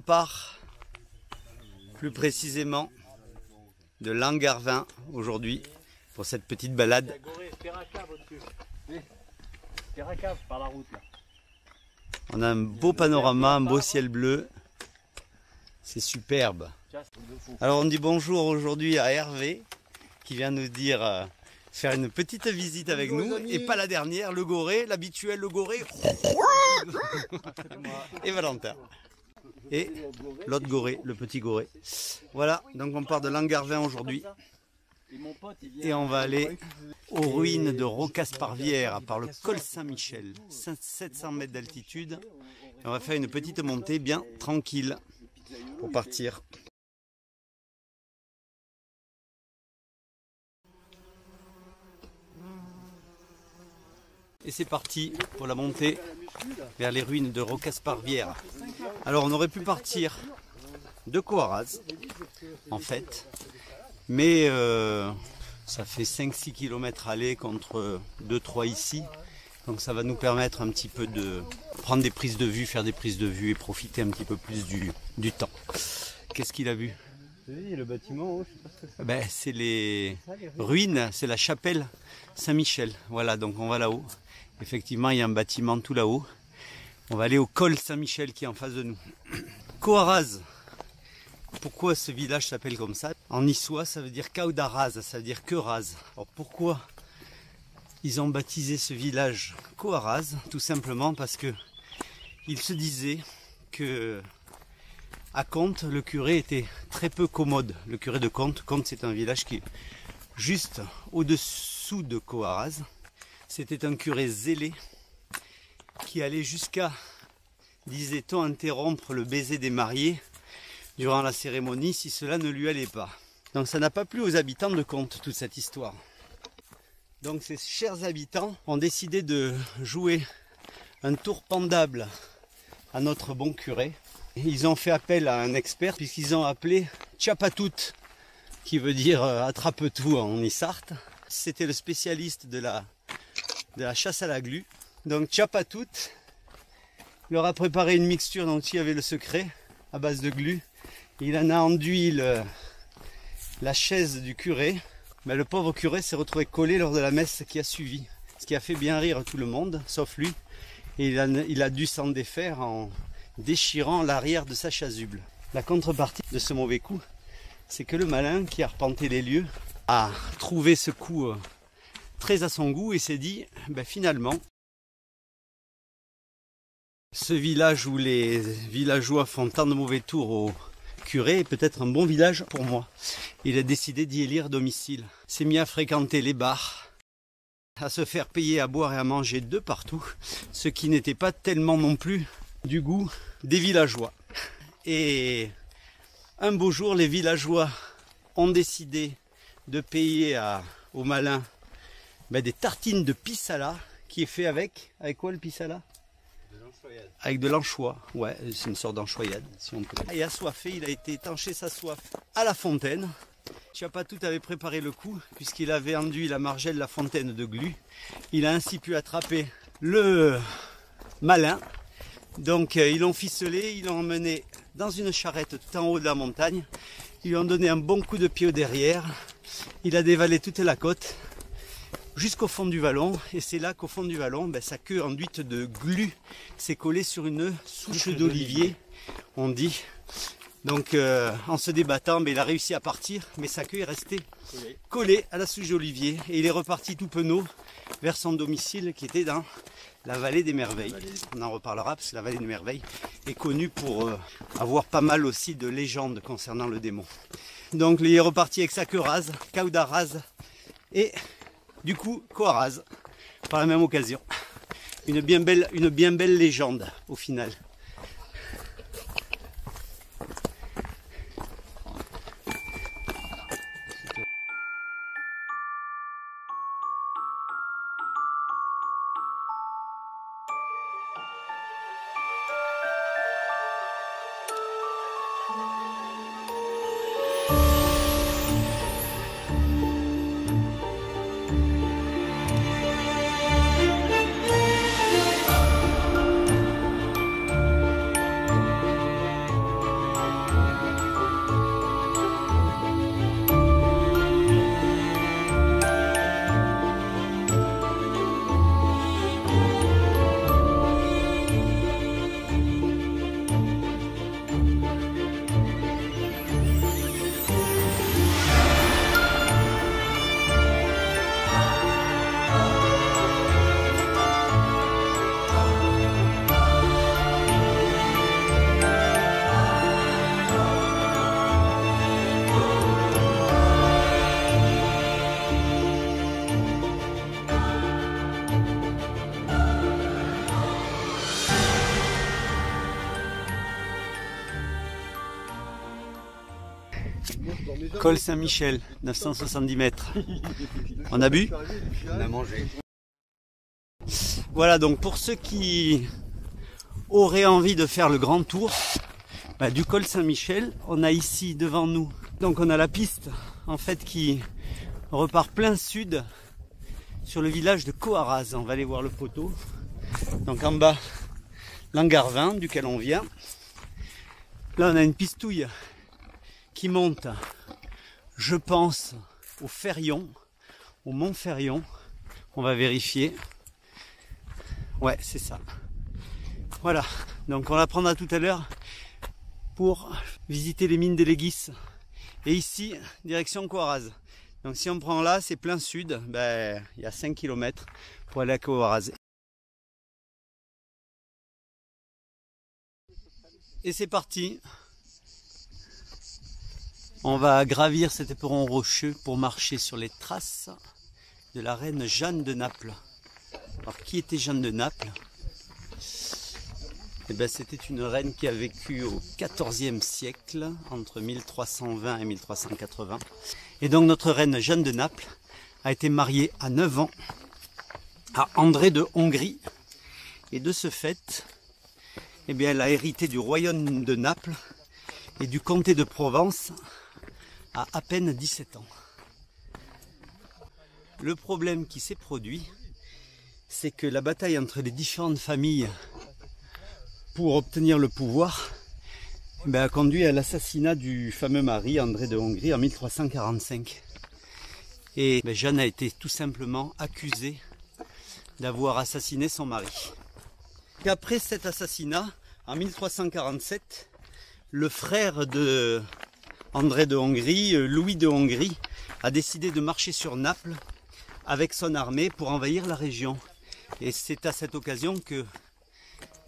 part plus précisément de Langarvin aujourd'hui pour cette petite balade. On a un beau panorama, un beau ciel bleu, c'est superbe. Alors on dit bonjour aujourd'hui à Hervé qui vient nous dire faire une petite visite avec nous et pas la dernière, le Goré, l'habituel le Goré et Valentin. Et l'autre Goré, le petit Goré. Voilà, donc on part de Langarvin aujourd'hui. Et on va aller aux ruines de Rocasparvière par le col Saint-Michel, 700 mètres d'altitude. On va faire une petite montée bien tranquille pour partir. Et c'est parti pour la montée vers les ruines de Rocasparvière. Alors on aurait pu partir de Coaraz en fait, mais ça fait 5-6 km aller contre 2-3 ici. Donc ça va nous permettre un petit peu de prendre des prises de vue, faire des prises de vue et profiter un petit peu plus du temps. Qu'est-ce qu'il a vu? Le bâtiment, je sais pas ce que c'est. Ben, c'est les ruines, c'est la chapelle Saint-Michel. Voilà, donc on va là-haut. Effectivement, il y a un bâtiment tout là-haut. On va aller au col Saint-Michel qui est en face de nous. Coaraz. Pourquoi ce village s'appelle comme ça? En niçois, ça veut dire Kaudaraz, ça veut dire que rase. Alors pourquoi ils ont baptisé ce village Coaraz? Tout simplement parce que il se disait que à Contes, le curé était très peu commode. Le curé de Contes, c'est un village qui est juste au-dessous de Coaraz. C'était un curé zélé qui allait jusqu'à, disait-on, interrompre le baiser des mariés durant la cérémonie si cela ne lui allait pas. Donc ça n'a pas plu aux habitants de Contes, toute cette histoire. Donc ces chers habitants ont décidé de jouer un tour pendable à notre bon curé. Ils ont fait appel à un expert puisqu'ils ont appelé Tchapatout, qui veut dire attrape-tout en Issarte. C'était le spécialiste de la chasse à la glu. Donc Tchapatout leur a préparé une mixture dont il y avait le secret à base de glu. Il en a enduit la chaise du curé. Mais le pauvre curé s'est retrouvé collé lors de la messe qui a suivi. Ce qui a fait bien rire tout le monde, sauf lui. Et il a dû s'en défaire en déchirant l'arrière de sa chasuble. La contrepartie de ce mauvais coup, c'est que le malin qui a arpenté les lieux a trouvé ce coup très à son goût et s'est dit, ben finalement, ce village où les villageois font tant de mauvais tours au curé est peut-être un bon village pour moi. Il a décidé d'y élire domicile. S'est mis à fréquenter les bars, à se faire payer à boire et à manger de partout, ce qui n'était pas tellement non plus du goût des villageois. Et un beau jour, les villageois ont décidé de payer au malin des tartines de pisala qui est fait avec quoi le pisala? Avec de l'anchois, ouais, c'est une sorte d'anchoyade si on peut. Et assoiffé, il a été étancher sa soif à la fontaine. Tchapatout avait préparé le coup puisqu'il avait enduit la margelle de la fontaine de glu. Il a ainsi pu attraper le malin. Donc ils l'ont ficelé, ils l'ont emmené dans une charrette tout en haut de la montagne. Ils lui ont donné un bon coup de pied au derrière. Il a dévalé toute la côte jusqu'au fond du vallon. Et c'est là qu'au fond du vallon, sa queue enduite de glu s'est collée sur une souche d'olivier, on dit. Donc en se débattant, il a réussi à partir, mais sa queue est restée collée à la souche d'olivier. Et il est reparti tout penaud vers son domicile qui était dans la vallée des merveilles. On en reparlera parce que la vallée des merveilles est connue pour avoir pas mal aussi de légendes concernant le démon. Donc il est reparti avec sa queue rase, Kaudaraz, et du coup Coaraz, par la même occasion. Une bien belle légende au final. Col Saint-Michel, 970 mètres. On a bu? On a mangé. Voilà, donc pour ceux qui auraient envie de faire le grand tour du col Saint-Michel, on a ici devant nous, donc on a la piste en fait qui repart plein sud sur le village de Coaraz. On va aller voir le poteau. Donc en bas, l'hangar 20 duquel on vient. Là on a une pistouille qui monte, je pense, au Ferrion, au Mont Ferrion. On va vérifier. Ouais, c'est ça. Voilà, donc on la prendra tout à l'heure pour visiter les mines de l'Aiguisse. Et ici, direction Coaraz. Donc si on prend là, c'est plein sud, il y a 5 km pour aller à Coaraz. Et c'est parti. On va gravir cet éperon rocheux pour marcher sur les traces de la reine Jeanne de Naples. Alors qui était Jeanne de Naples? C'était une reine qui a vécu au XIVe siècle, entre 1320 et 1380. Et donc notre reine Jeanne de Naples a été mariée à 9 ans à André de Hongrie. Et de ce fait, elle a hérité du royaume de Naples et du comté de Provence à peine 17 ans. Le problème qui s'est produit, c'est que la bataille entre les différentes familles pour obtenir le pouvoir a conduit à l'assassinat du fameux mari André de Hongrie en 1345. Et Jeanne a été tout simplement accusée d'avoir assassiné son mari. Et après cet assassinat, en 1347, le frère de André de Hongrie, Louis de Hongrie, a décidé de marcher sur Naples avec son armée pour envahir la région. Et c'est à cette occasion que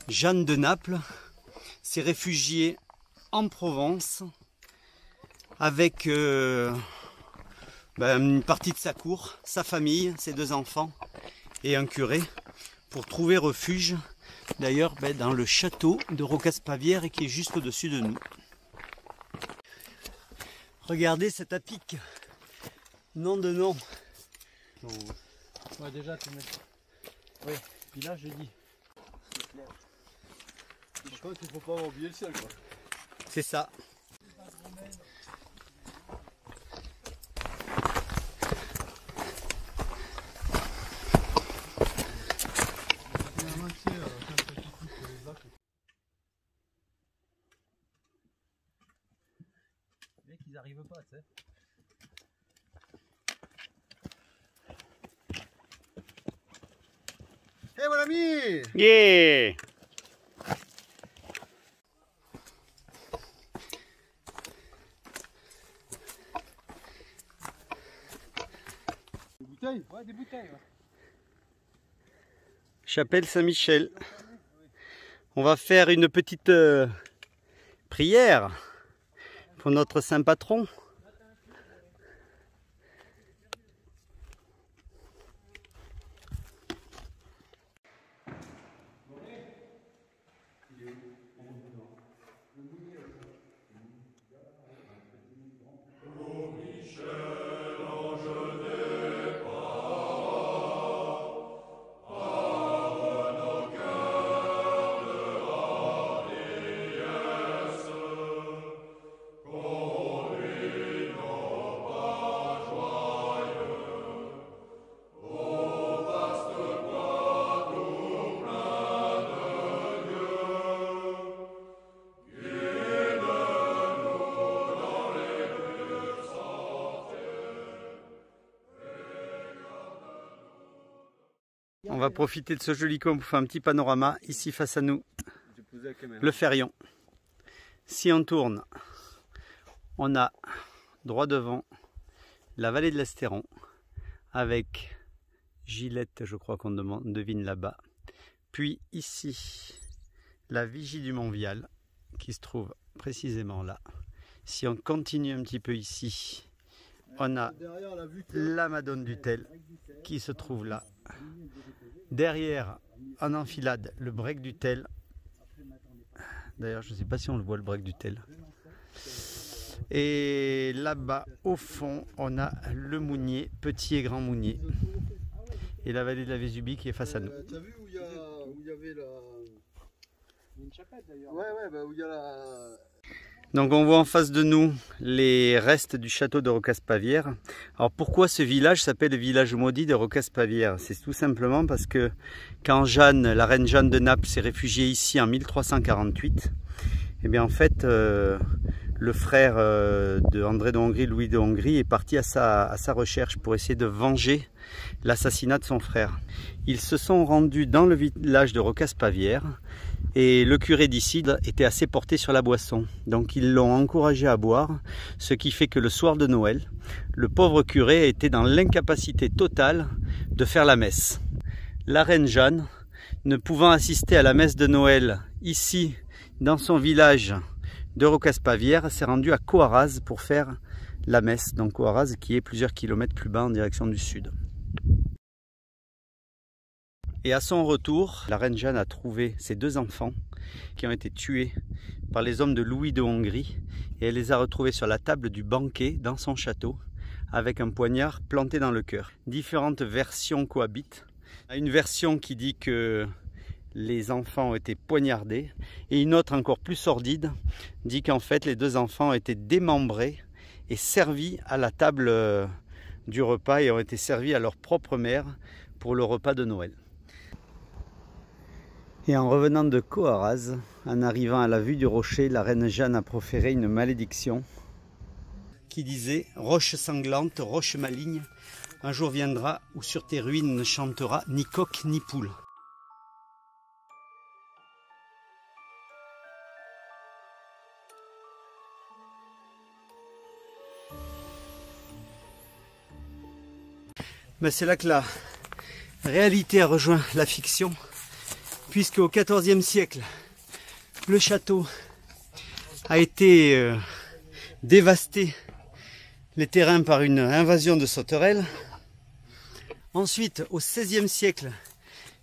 Jeanne de Naples s'est réfugiée en Provence avec une partie de sa cour, sa famille, ses 2 enfants et un curé pour trouver refuge d'ailleurs dans le château de Rocaspavière qui est juste au-dessus de nous. Regardez cet apic, nom de nom. Ouais, déjà tu mets. Oui, puis là j'ai dit. Par contre, il faut pas oublier le ciel, quoi. C'est ça. Les mecs, ils arrivent pas, tu sais. Eh mon ami! Yeah! Des bouteilles? Ouais, des bouteilles. Ouais. Chapelle Saint-Michel. On va faire une petite prière pour notre saint patron. On va profiter de ce joli coin pour faire un petit panorama. Ici face à nous, le Ferrion. Si on tourne, on a droit devant la vallée de l'Estéron avec Gillette, je crois qu'on devine là-bas. Puis ici, la Vigie du Mont-Vial qui se trouve précisément là. Si on continue un petit peu ici, on a la Madone du Tel qui se trouve là. Derrière, en enfilade, le break du Tel. D'ailleurs, je ne sais pas si on le voit, le break du Tel. Et là-bas, au fond, on a le Mounier, petit et grand Mounier. Et la vallée de la Vésubie qui est face à nous. T'as vu où il y avait la... Il y a une chapelle d'ailleurs. Ouais, bah où il y a la... Donc on voit en face de nous les restes du château de Rocaspavière. Alors pourquoi ce village s'appelle le village maudit de Rocaspavière? C'est tout simplement parce que quand Jeanne, la reine Jeanne de Naples s'est réfugiée ici en 1348, et bien en fait le frère de André de Hongrie, Louis de Hongrie, est parti à sa recherche pour essayer de venger l'assassinat de son frère. Ils se sont rendus dans le village de Rocaspavière et le curé d'ici était assez porté sur la boisson. Donc ils l'ont encouragé à boire, ce qui fait que le soir de Noël, le pauvre curé était dans l'incapacité totale de faire la messe. La reine Jeanne, ne pouvant assister à la messe de Noël ici, dans son village de Rocaspavière, s'est rendue à Coaraz pour faire la messe. Donc Coaraz qui est plusieurs kilomètres plus bas en direction du sud. Et à son retour, la reine Jeanne a trouvé ses 2 enfants qui ont été tués par les hommes de Louis de Hongrie et elle les a retrouvés sur la table du banquet dans son château avec un poignard planté dans le cœur. Différentes versions cohabitent. Il y a une version qui dit que les enfants ont été poignardés et une autre encore plus sordide dit qu'en fait les 2 enfants ont été démembrés et servis à la table du repas et ont été servis à leur propre mère pour le repas de Noël. Et en revenant de Coaraz, en arrivant à la vue du rocher, la reine Jeanne a proféré une malédiction qui disait « Roche sanglante, roche maligne, un jour viendra où sur tes ruines ne chantera ni coq ni poule. » Mais c'est là que la réalité a rejoint la fiction, puisque au XIVe siècle, le château a été dévasté, les terrains par une invasion de sauterelles. Ensuite, au XVIe siècle,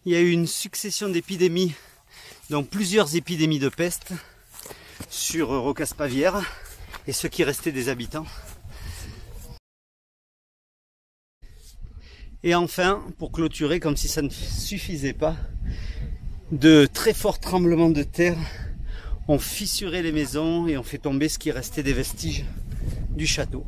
il y a eu une succession d'épidémies, donc plusieurs épidémies de peste sur Rocaspavière et ce qui restait des habitants. Et enfin, pour clôturer, comme si ça ne suffisait pas, de très forts tremblements de terre ont fissuré les maisons et ont fait tomber ce qui restait des vestiges du château.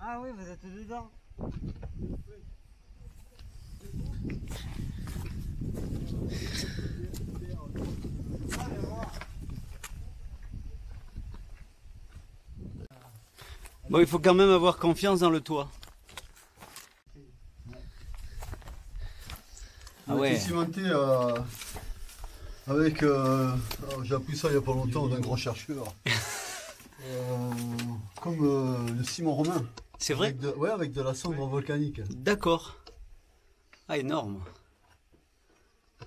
Ah oui, vous êtes dedans. Bon, il faut quand même avoir confiance dans le toit. Ah ouais. Cimenté avec, j'ai appris ça il n'y a pas longtemps d'un grand chercheur. Comme le ciment romain. C'est vrai? Ouais, avec de la cendre volcanique. D'accord. Ah, énorme.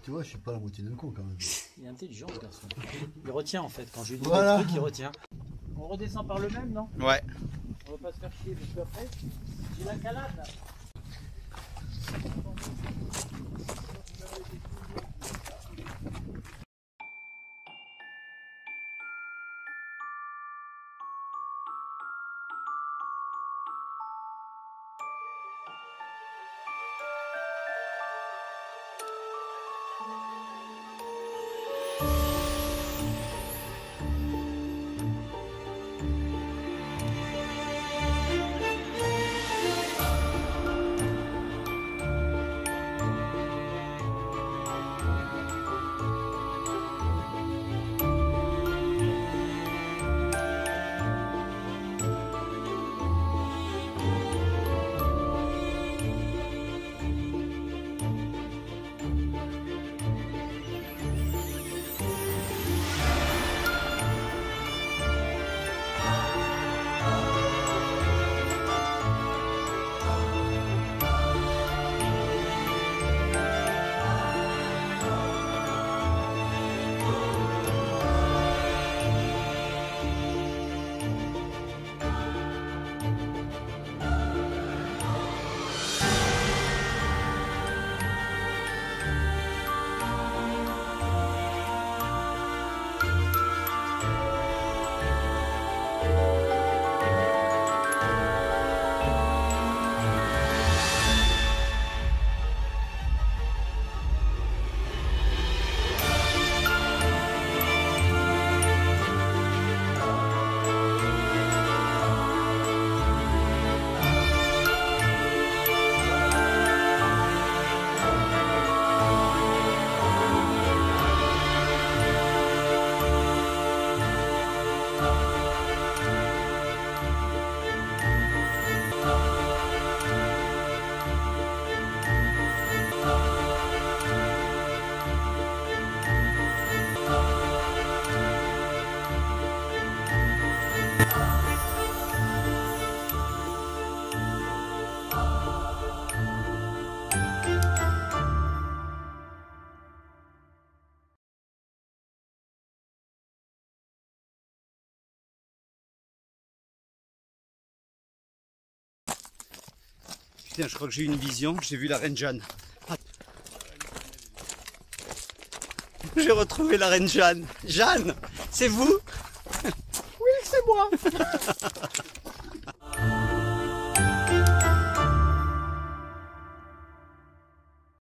Tu vois, je suis pas la moitié d'un con quand même. Il est intelligent ce garçon. Il retient en fait. Quand je lui dis voilà. un truc, il retient. On redescend par le même, non? Ouais. On va pas se faire chier parce qu'après, j'ai la calade là. Tiens, je crois que j'ai eu une vision, j'ai vu la reine Jeanne. Ah. J'ai retrouvé la reine Jeanne. Jeanne, c'est vous? Oui, c'est moi.